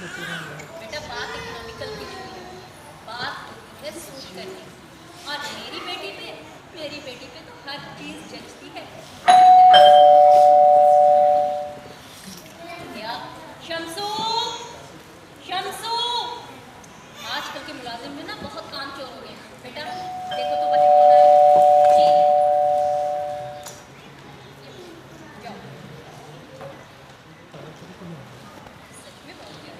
बेटा बात इकोनॉमिकल की नहीं है, बात है सूट करने। और मेरी बेटी पे तो हर चीज जचती है। क्या शम्सू, शम्सू, आजकल के मुलाजिम में ना बहुत काम चोर हो गए। बेटा देखो तो बच्चे कौन आए। जी जाओ। सच में बहुत गया।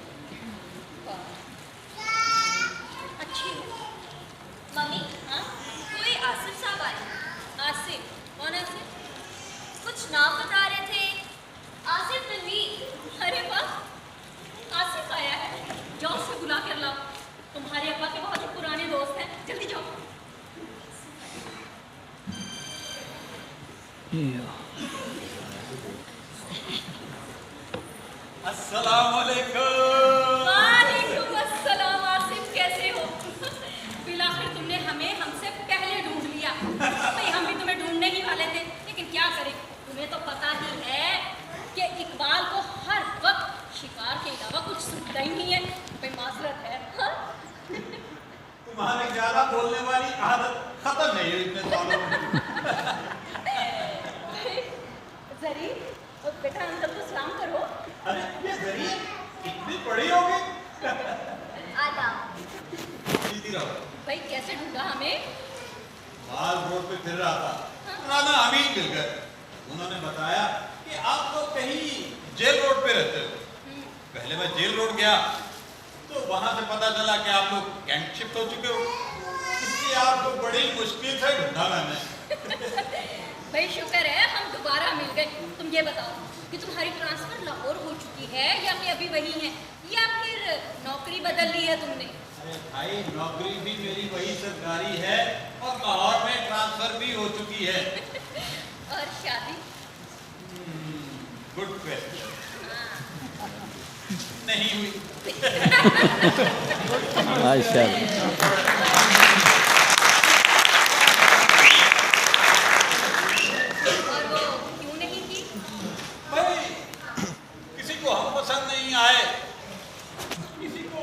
अच्छी है मम्मी, हाँ। कोई आसिफ साहब आए। आसिफ? कौन है आसिफ? कुछ नाम बता रहे थे। आसिफ नवीद। अरे वाह, आसिफ आया है। जाओ उसे बुला कर लाओ। तुम्हारे अब्बा के बहुत ही पुराने दोस्त हैं, जल्दी जाओ। अस्सलामुअलैकुम। वालेकुम अस्सलाम। आसिफ कैसे हो? बिलाखिर तुमने हमें हमसे पहले ढूंढ लिया। भाई हम भी तुम्हें ढूंढने ही वाले थे, लेकिन क्या करें, तुम्हें तो पता ही है कि इकबाल को हर वक्त शिकार के अलावा कुछ सूझता ही नहीं है। भाई माजरत है। हाँ? तुम्हारी ज्यादा बोलने वाली आदत खत्म नहीं हुई इतने सालों में। जरी बेटा अंकल को सलाम करो। अरे ये जरिए इतनी बड़ी हो गई। आदाब। सीधी रहो। भाई कैसे ढूंढा हमें? माल रोड पे फिर रहा था, पुराना अमीन मिल गए। उन्होंने बताया कि आप लोग कहीं जेल रोड पे रहते हो। पहले मैं जेल रोड गया तो वहां से पता चला कि आप लोग कैंट शिफ्ट हो चुके हो, इसलिए आपको बड़ी मुश्किल से ढूंढा मैंने। भाई शुक्र है हम दोबारा मिल गए। तुम ये बताओ कि तुम्हारी ट्रांसफर लाहौर हो चुकी है या फिर अभी वही है, या फिर नौकरी बदल ली है तुमने? अरे भाई नौकरी भी मेरी वही सरकारी है और लाहौर में ट्रांसफर भी हो चुकी है। और शादी? Good question. नहीं हुई। और वो क्यों नहीं की? भाई किसी को हम पसंद नहीं आए, किसी को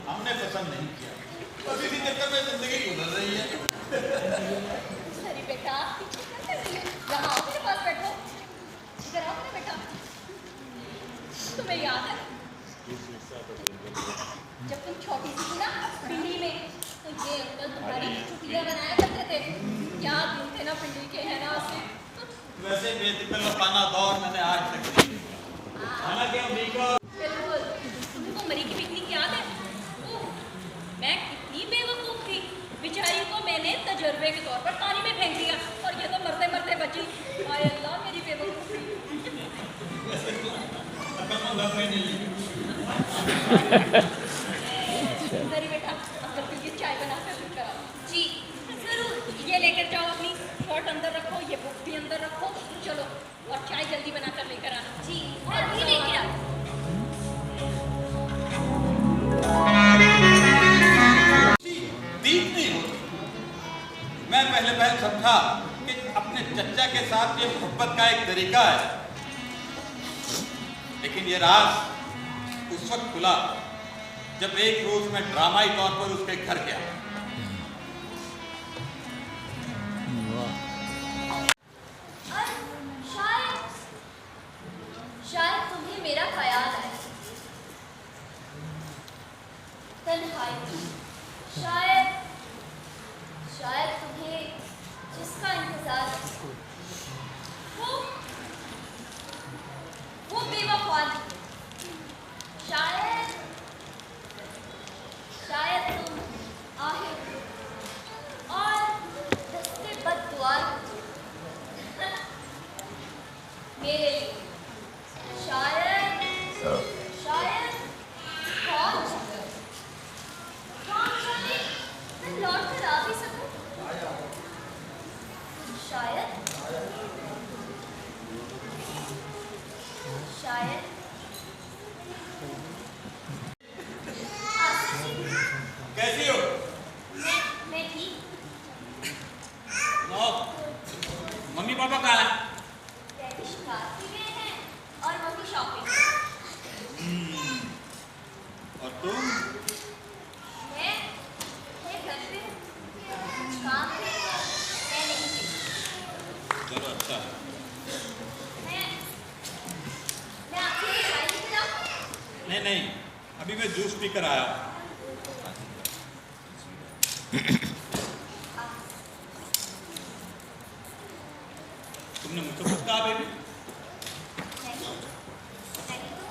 हमने पसंद नहीं किया, बस इसी चक्कर में जिंदगी गुजर रही है। अरे बेटा यहाँ आओ, मेरे पास बैठो। इधर आओ ना बेटा। तुम्हें याद है जब तुम छोटी सी थी ना पिंडी में, तो ये अंकल तुम्हारी चुटिया बनाया करते थे। क्या दिन थे ना पिंडी के, है ना आसिफ? वैसे बेतकल्लफाना दौर मैंने आज तक नहीं देखा। हालांकि अमरीका बिल्कुल। तुमको मरी की पिकनिक याद है? ओह, मैं कितनी बेवकूफ थी। बेचारी को मैंने तजुर्बे के तौर पर पानी में फेंक दिया और ये तो मरते मरते बची। हाय अल्लाह, मेरी बेवकूफी। सरी बेटा अंकल के लिए चाय बना कर लेकर आओ। जी जरूर। ये लेकर जाओ, अपनी शर्ट अंदर रखो, ये बुक भी अंदर रखो। चलो और चाय जल्दी बना कर लेकर आना। जी और भी लेके आओ। दीप नहीं होती। मैं पहले समझा कि अपने चच्चा के साथ ये मोहब्बत का एक तरीका है, लेकिन ये राज उस वक्त खुला जब एक रोज मैं ड्रामाई तौर पर उसके घर गया। और शायद तुम्हें मेरा ख्याल आए। तन्हाई शायद तुम्हें जिसका इंतजार है, वो बेवफा नहीं। शायद तुम आहिर और दस्ते बद्दुआ मेरे लिए। शायद कौन जाने मैं लौट कर आ भी सकूं। शायद तुम? मैं घर पे काम पे मैं नहीं थी। चलो अच्छा। मैं आपसे ये गाड़ी खिलाऊं? नहीं नहीं, अभी मैं जूस पीकर आया। तुमने मुझसे कुछ कहा बेबी? नहीं, नहीं तो।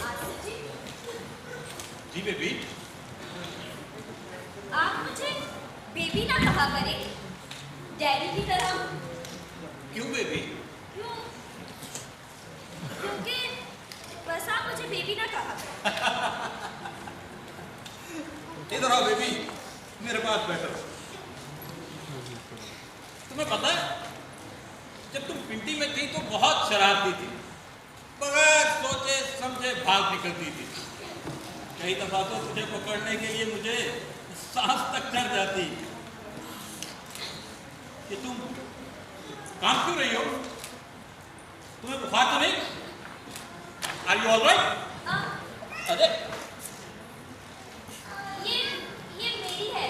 आसिफ जी, जी बेबी। आप मुझे बेबी ना कहा करें, डैडी की तरह। क्यों बेबी? क्यों? क्योंकि बस आप मुझे बेबी ना कहा करें। इधर आओ बेबी, मेरे पास बैठो। तुम्हें पता है, जब तुम पिंटी में थी तो बहुत शरारती थी, बगैर सोचे समझे भाग निकलती थी। कई दफा तो तुझे पकड़ने के लिए मुझे सांस तक चढ़ जाती कि तुम काम क्यों रही हो? तुम्हें बुखार तो नहीं? Are you all right? अरे ये मेरी है,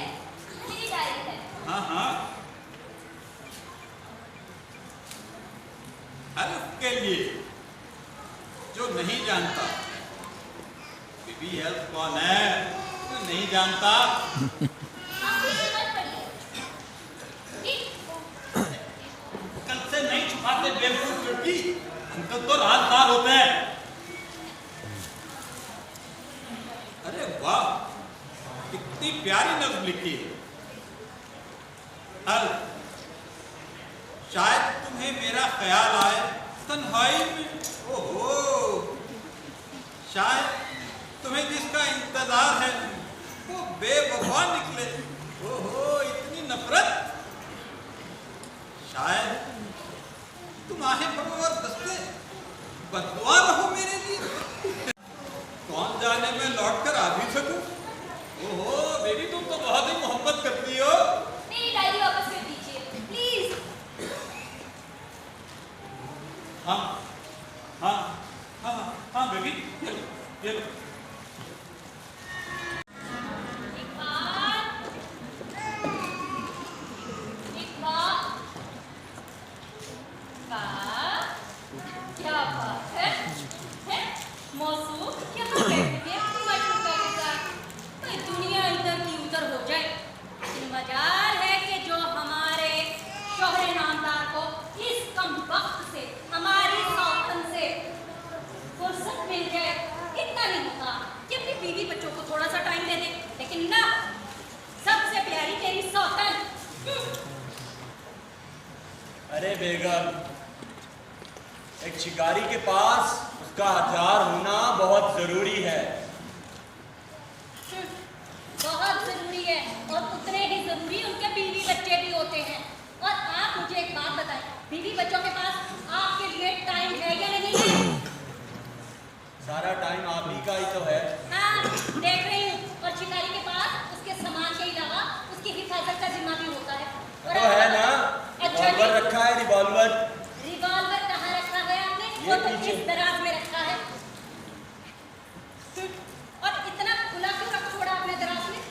मेरी डायरी है। हाँ हाँ, हेल्प के लिए जो नहीं जानता, बेबी हेल्प कौन है जो नहीं जानता? आप मुझे मत पढ़िए। कल से नहीं छुपाते बेवकूफ लड़की, अंकल तो राजदार होते हैं। अरे वाह, कितनी प्यारी नज्म लिखी है। हेल्प, शायद तुम्हें मेरा ख्याल आए तन्हाई में। ओहो, शायद तुम्हें जिसका इंतजार है वो बेवफा निकले। ओहो, इतनी नफरत। शायद तुम आहें भरो और दस्ते बददुआ रहो मेरे लिए। कौन जाने मैं लौट कर आ भी सकूं। ओहो बेबी, तुम तो बहुत ही मोहब्बत करती हो। मेरी डायरी वापस कर दीजिए, प्लीज। हाँ हाँ हाँ हाँ बेबी, ये लो। क्या बात है? मौसू, यहाँ बैठ के मशरूका के साथ तो दुनिया इधर की उधर हो जाए। लेकिन मजाल है कि जो हमारे शोहरे नामदार को इस कम वक्त से, हमारी सौतन से फुर्सत मिल जाए। इतना नहीं होता कि अपनी बीवी बच्चों को थोड़ा सा टाइम दे दे, लेकिन ना, सबसे प्यारी तेरी सौतन। अरे बेगम, एक शिकारी के पास उसका हथियार होना बहुत जरूरी है। बहुत जरूरी है, और उतने ही जरूरी उनके बीवी बच्चे भी होते हैं। और आप मुझे एक बात बताएं, बीवी बच्चों के पास आपके लिए टाइम है या नहीं है? सारा टाइम आप ही का ही तो है। हाँ, देख रही हूँ। और शिकारी के पास उसके सामान के अलावा उसकी हिफाजत का जिम्मा भी होता है। और तो है ना, अच्छा रिवॉल्वर जी। रखा है, रिवॉल्वर। रिवॉल्वर कहाँ रखा है आपने? ये वो तो पीछे। इस दराज में रखा है। और इतना खुला क्यों रख छोड़ा आपने दराज में?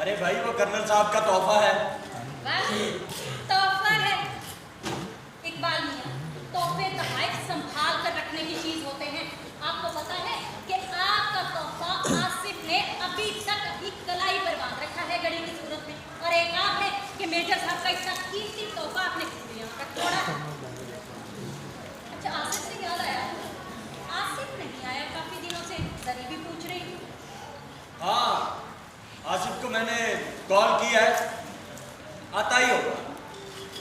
अरे भाई, वो कर्नल साहब का तोहफा है। वाह, तोहफा है। इकबाल मियां, तोहफे नहायत संभाल कर रखने की चीज होते हैं। आपको पता है कि आपका तोहफा आसिफ ने अभी तक अपनी कलाई पर बांध रखा है घड़ी की सूरत में, और एक आप है कि मेजर साहब का इतना कीमती तोहफा आपने यहाँ पर छोड़ा है। अच्छा, आसिफ से याद आया, आसिफ नहीं आया काफी दिनों से, जरी भी पूछ रही हूँ। हाँ, आसिफ को मैंने कॉल किया है, आता ही होगा।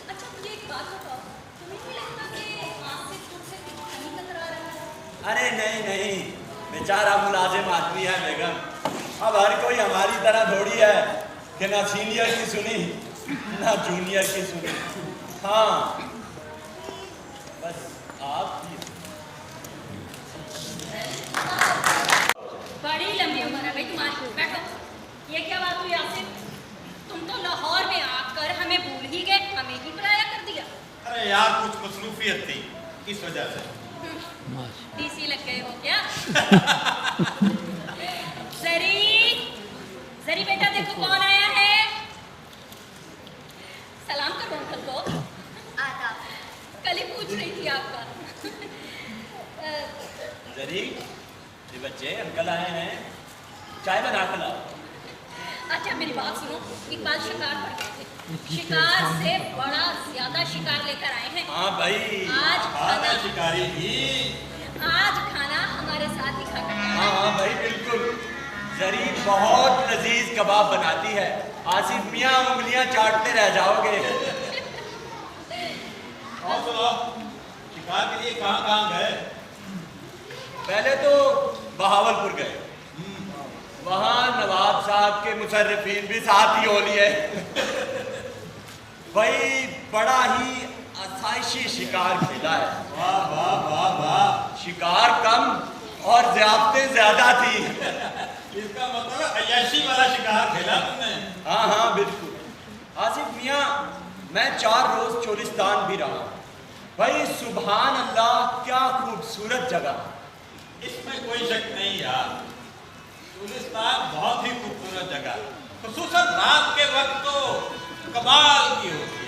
अच्छा, मुझे एक बात बताओ, तुम्हें नहीं लगता कि आसिफ तुमसे नहीं कतरा रहा है? अरे नहीं नहीं, बेचारा मुलाजिम आदमी है बेगम। अब हर कोई हमारी तरह थोड़ी है कि ना सीनियर की सुनी ना जूनियर की सुनी। हाँ, बस आप ही। बड़ी लंबी उम्र है भाई तुम्हारी। बैठो। ये क्या बात हुई आसिफ? तुम तो लाहौर में आकर हमें भूल ही गए, हमें ही पराया कर दिया। अरे अरे यार कुछ मसरूफियत थी इस वजह से। डीसी लग गए हो क्या? जरी जरी बेटा देखो कौन आया है। सलाम करो अंकल को। आदाब। कल ही पूछ रही थी आपका। जरी ये बच्चे अंकल आए हैं, चाय बना के लाओ। अच्छा मेरी बात सुनो, इकबाल शिकार पर गए थे, शिकार से बड़ा ज्यादा शिकार लेकर आए हैं। हाँ भाई, आज खाना शिकारी ही आज खाना हमारे साथ ही खाना है। हाँ हाँ भाई बिल्कुल। जरी बहुत लजीज कबाब बनाती है, आसिफ मियाँ उंगलियां चाटते रह जाओगे। और सुनो, शिकार के लिए कहाँ गए? पहले तो बहावलपुर गए, वहाँ नवाब साहब के मुशर्रिफीन भी साथ ही हो लिए। भाई बड़ा ही आसाइशी शिकार खेला है। वाह वाह वाह वाह। शिकार कम और ज़्यादतें ज्यादा थी। इसका मतलब अय्याशी वाला शिकार खेला तुमने? हाँ हाँ बिल्कुल। आसिफ मियाँ मैं 4 रोज चोलिस्तान भी रहा। भाई सुभान अल्लाह क्या खूबसूरत जगह। इसमें कोई शक नहीं यार, चोलिस्तान बहुत ही खूबसूरत जगह, खुसूसन रात के वक्त तो कमाल की होती है।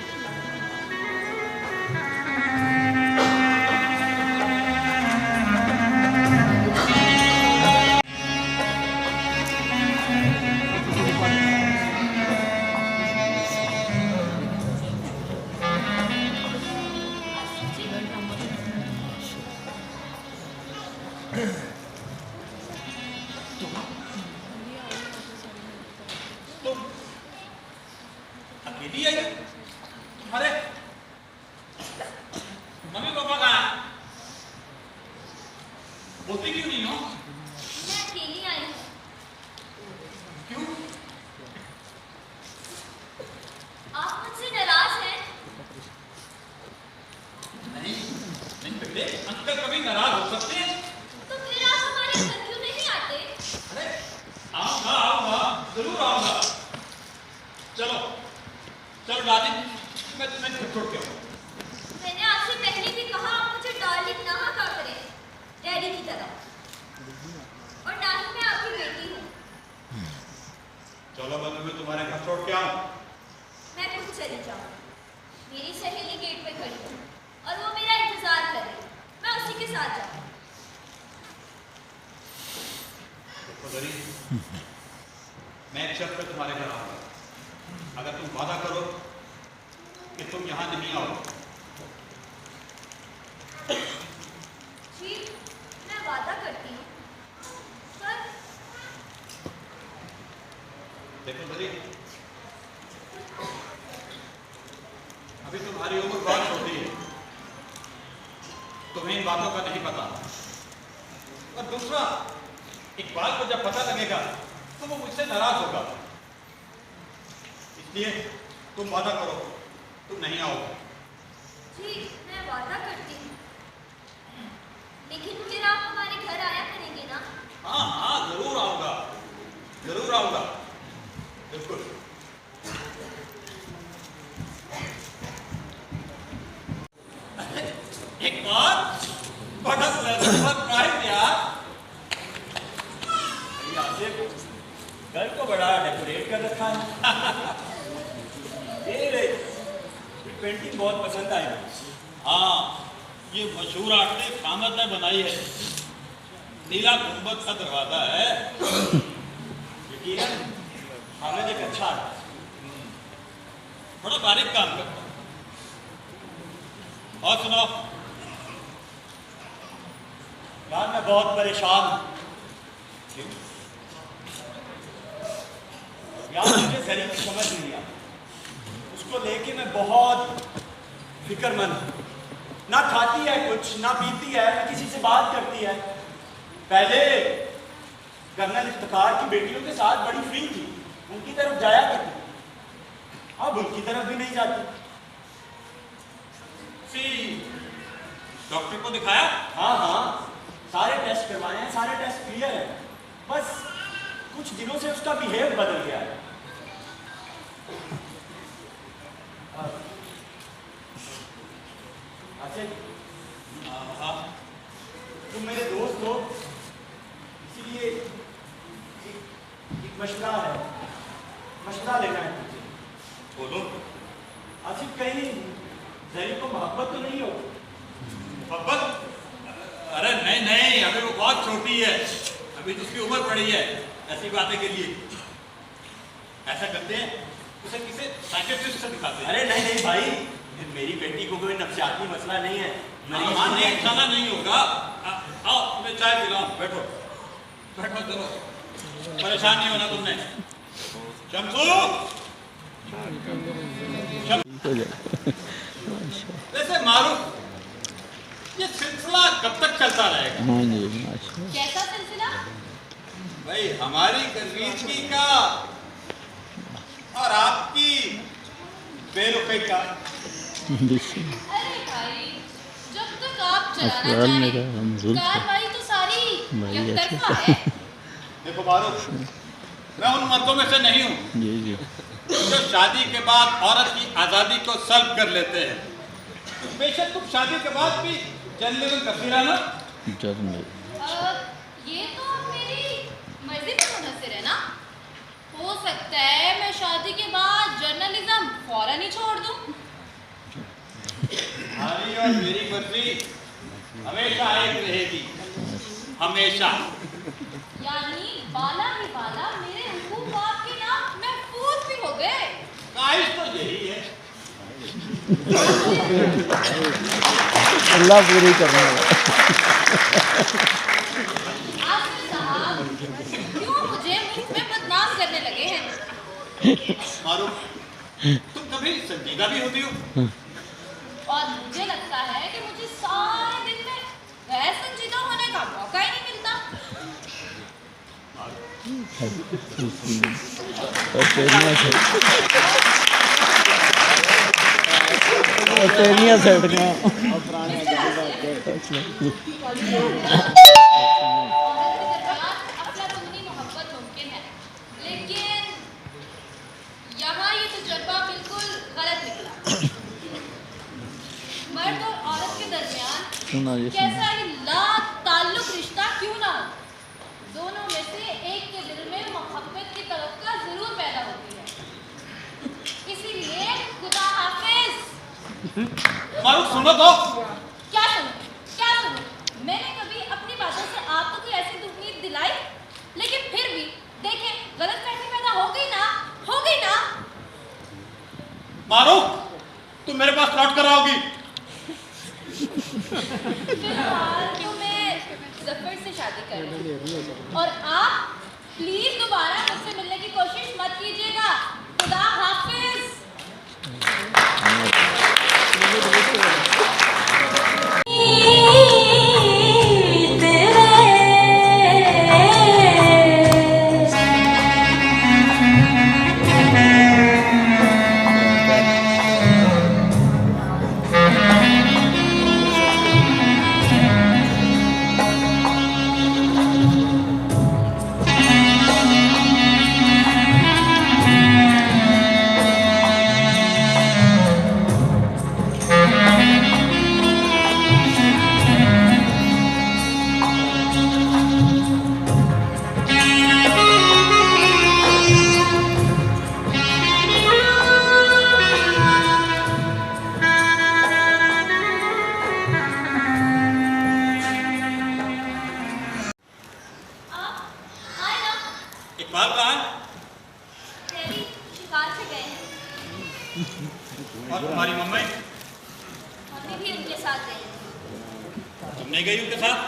तुम अकेली आई? अरे मम्मी पापा कहाँ हैं? बोलती क्यों नहीं हो? मैं अकेली आई हूँ। क्यों? आप मुझसे नाराज हैं? नहीं नहीं बेटे, अंकल कभी नाराज हो सकते हैं? तो फिर आप हमारे घर क्यों नहीं आते? अरे आऊंगा जरूर आऊंगा। चलो चलो दादी, मैं तुम्हें घर छोड़ के आऊंगा। मैंने आपसे पहले भी कहा आप मुझे डार्लिंग ना कहा करें, डैडी की तरह। और ना ही मैं आपकी बेटी हूँ। चलो मैं तुम्हें तुम्हारे घर छोड़ के आऊं। मैं खुद चली जाऊँ। मेरी सहेली गेट पे खड़ी है और वो मेरा इंतजार करे, मैं उसी के साथ जाऊँ। देखो दरी, मैं एक शर्त पे तुम्हारे घर आऊंगा, अगर तुम वादा करो कि तुम यहाँ नहीं आओ। जी मैं वादा करती हूँ, पर देखो दरी, अभी तुम्हारी उम्र बहुत छोटी है, तुम्हें इन बातों का नहीं पता। और दूसरा, इकबाल को जब पता लगेगा तो वो मुझसे नाराज होगा, इसलिए तुम वादा करो तुम नहीं आओगे। जी मैं वादा करती हूँ, लेकिन फिर आप हमारे घर आया करेंगे ना? हाँ हाँ जरूर आऊंगा, जरूर आऊंगा, बिल्कुल। एक बात बड़ा सरप्राइज यार। आसिफ घर को बड़ा डेकोरेट कर रखा है। ये पेंटिंग बहुत पसंद आई। हाँ ये मशहूर आर्टिस्ट अहमद ने बनाई है, नीला गुंबद का दरवाजा है। यकीनन हामिद एक अच्छा है, बड़ा बारीक काम करता है। और सुनो यार मैं बहुत परेशान हूँ। यार मुझे जरी की समझ नहीं आता, उसको लेके मैं बहुत फिक्रमंद हूँ। ना खाती है कुछ, ना पीती है, ना किसी से बात करती है। पहले कर्नल इफ्तिखार की बेटियों के साथ बड़ी फ्री थी, उनकी तरफ जाया करती, अब उनकी तरफ भी नहीं जाती। डॉक्टर को दिखाया? हाँ हाँ सारे टेस्ट करवाए हैं, सारे टेस्ट क्लियर है, बस कुछ दिनों से उसका बिहेव बदल गया है। आसिफ, हाँ तुम मेरे दोस्त हो, इसीलिए एक मशवरा है, मशवरा लेना है तुझे। बोलो। आसिफ, कहीं जरी को मोहब्बत तो नहीं हो? मोहब्बत? अरे नहीं नहीं, अभी वो बहुत छोटी है, अभी तो उसकी उम्र पड़ी है ऐसी बातें के लिए। ऐसा करते हैं, उसे किसी साइकियाट्रिस्ट से दिखाते हैं। अरे नहीं नहीं भाई, मेरी बेटी को कोई नफसियाती मसला नहीं है। हाँ नहीं, खाना नहीं होगा। आओ तुम्हें चाय पिलाऊं, बैठो बैठो, चलो, परेशान नहीं होना तुमने। शम्सू, वैसे मारूफ, ये सिलसिला कब तक चलता रहेगा? हाँ जी, माशा कैसा सिलसिला? भाई हमारी करीबी का और आपकी बेरुपए का। अरे भाई, जब तक आप चलाना अस्पताल में चाहें, हम जुल्फ है। कार्रवाई तो सारी भाई एकतरफा ऐसे। है। देखो मारूफ, मैं उन मर्दों में से नहीं हूँ जी जी, जो शादी के बाद औरत की आज़ादी को सल्ब कर लेते हैं। बेशक तुम शादी के बाद भी जर्नलिज्म करती रहना। जर्नल ये तो मेरी मर्जी पर मुनहसर है ना। हो सकता है मैं शादी के बाद जर्नलिज्म फौरन ही छोड़ दूं। हमारी और मेरी मर्जी हमेशा एक रहेगी, हमेशा। यानी बाला ही बाला मेरे हुकूक आपके नाम महफूज भी हो गए। ख्वाहिश तो यही है। अल्लाह पूरी करना है। आसिफ साहब, क्यों मुझे मुफ्त में बदनाम करने लगे हैं? मारूफ, तुम कभी संजीदा भी होती हो? और मुझे लगता है कि मुझे सारे दिन में गैर संजीदा होने का मौका ही नहीं मिलता। तेनिया सेट का अफलातूनी मोहब्बत मुमकिन है, लेकिन यहाँ ये तजुर्बा बिल्कुल गलत निकला। मर्द और औरत के सुना दरमियान जी, कैसा ही ला ताल्लुक रिश्ता क्यों ना हो, दोनों में से एक के दिल में मोहब्बत की तवक्का जरूर पैदा होती है। इसीलिए खुदा हाफिज। मारूफ सुनो तो। क्या सुनूं? क्या सुनूं? मैंने कभी अपनी बातों से आपको कोई ऐसी उम्मीद दिलाई, लेकिन फिर भी देखें, गलतफहमी पैदा हो गई ना, हो गई ना। मारूफ, तुम मेरे पास लौट कर आओगी। फिलहाल तो मैं जफर से शादी कर रही हूँ, और आप प्लीज दोबारा मुझसे मिलने की कोशिश मत कीजिएगा। खुदा हाफिज। इकबाल कहाँ है? डैडी शिकार पे गए हैं। और तुम्हारी मम्मी? मम्मी भी उनके साथ गए हैं। तुम नहीं गई उनके साथ?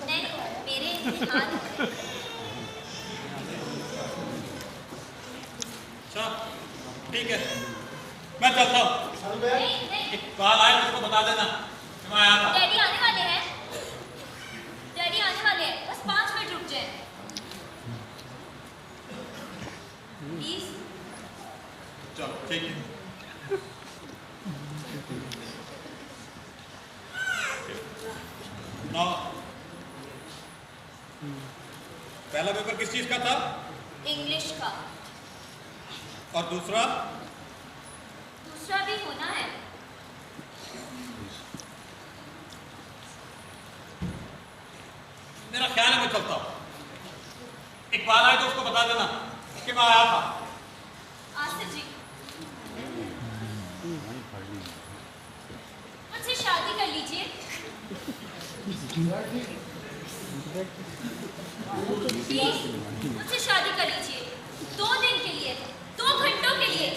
नहीं, मेरे इम्तिहान थे। अच्छा ठीक है, मैं चलता हूँ। नहीं नहीं, इकबाल आए तो उसको बता देना कि मैं आया था। डैडी आने वाले हैं। डैडी आने वाले हैं, बस 5 मिनट रुक जाए प्लीज। चलो ठीक है। नौ पहला पेपर किस चीज का था? इंग्लिश का। और दूसरा? दूसरा भी होना है। ख्याल है मैं चलता हूँ। इकबाल आए तो उसको बता देना कि मैं आया था। आसिफ जी, मुझसे शादी कर लीजिए। प्लीज मुझसे शादी कर लीजिए, 2 दिन के लिए, 2 घंटों के लिए।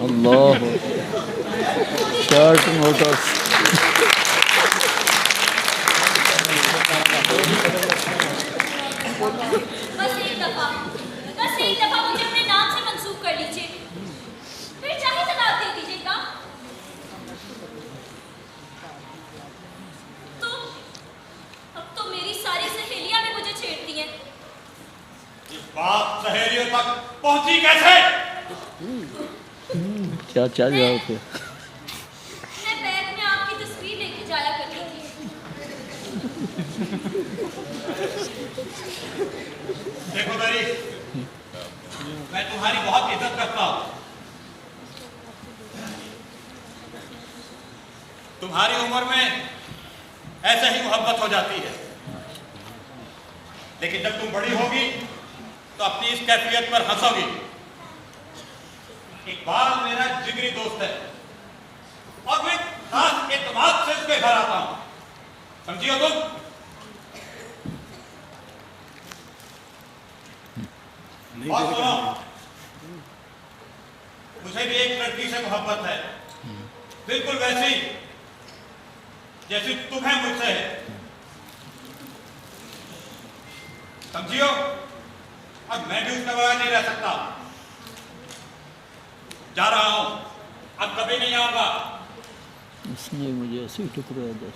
अल्लाह शॉर्ट नोटिस बस एक दफा मुझे अपने नाम से मंसूब कर लीजिए, फिर चाहे तलाक दे दीजिएगा। तो अब तो मेरी सारी सहेलियां भी मुझे छेड़ती हैं। ये बात सहेलियों तक पहुंची कैसे? क्या जाओ थे मैं बैग में आपकी तस्वीर लेके जाया करती थी। देखो मेरी, मैं तुम्हारी बहुत इज्जत करता हूं। तुम्हारी उम्र में ऐसे ही मोहब्बत हो जाती है, लेकिन जब तुम बड़ी होगी तो अपनी इस कैफियत पर हंसोगी। इकबाल मेरा जिगरी दोस्त है और मैं खास एतमाद से उसके घर आता हूं, समझियो तुम? और सुनो, मुझे भी एक लड़की से मोहब्बत है, बिल्कुल वैसी जैसी तुम्हें मुझसे है, समझियो? और मैं भी उसके बगैर नहीं रह सकता। जा रहा हूं, अब कभी नहीं आऊंगा। इसने मुझे ऐसे टुकड़ा दे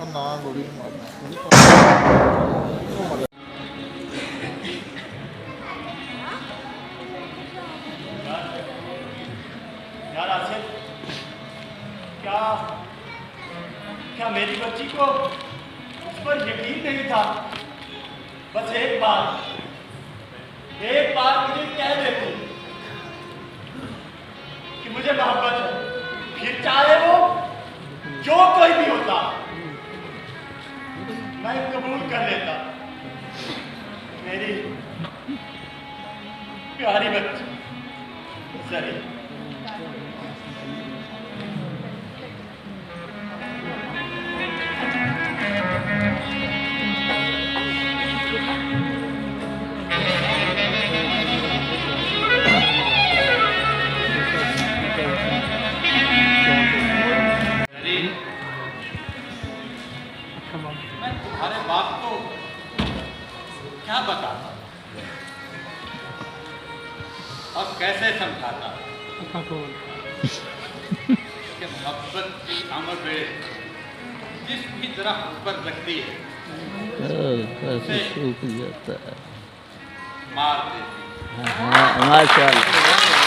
ना गोली मारना यार आसिफ, क्या मेरी बच्ची को उस पर यकीन नहीं था? बस एक बार मुझे कह देती कि मुझे मोहब्बत है, फिर चाहे वो जो कोई भी होता मैं कबूल कर लेता। मेरी प्यारी बच्ची सरी। मैं तुम्हारे बाप को क्या बताता और कैसे समझाता कि मोहब्बत की आमद जिस भी दरख्त पर लगती है ऐसे सूख जाता है। मार देती है। हाँ माशाल्लाह।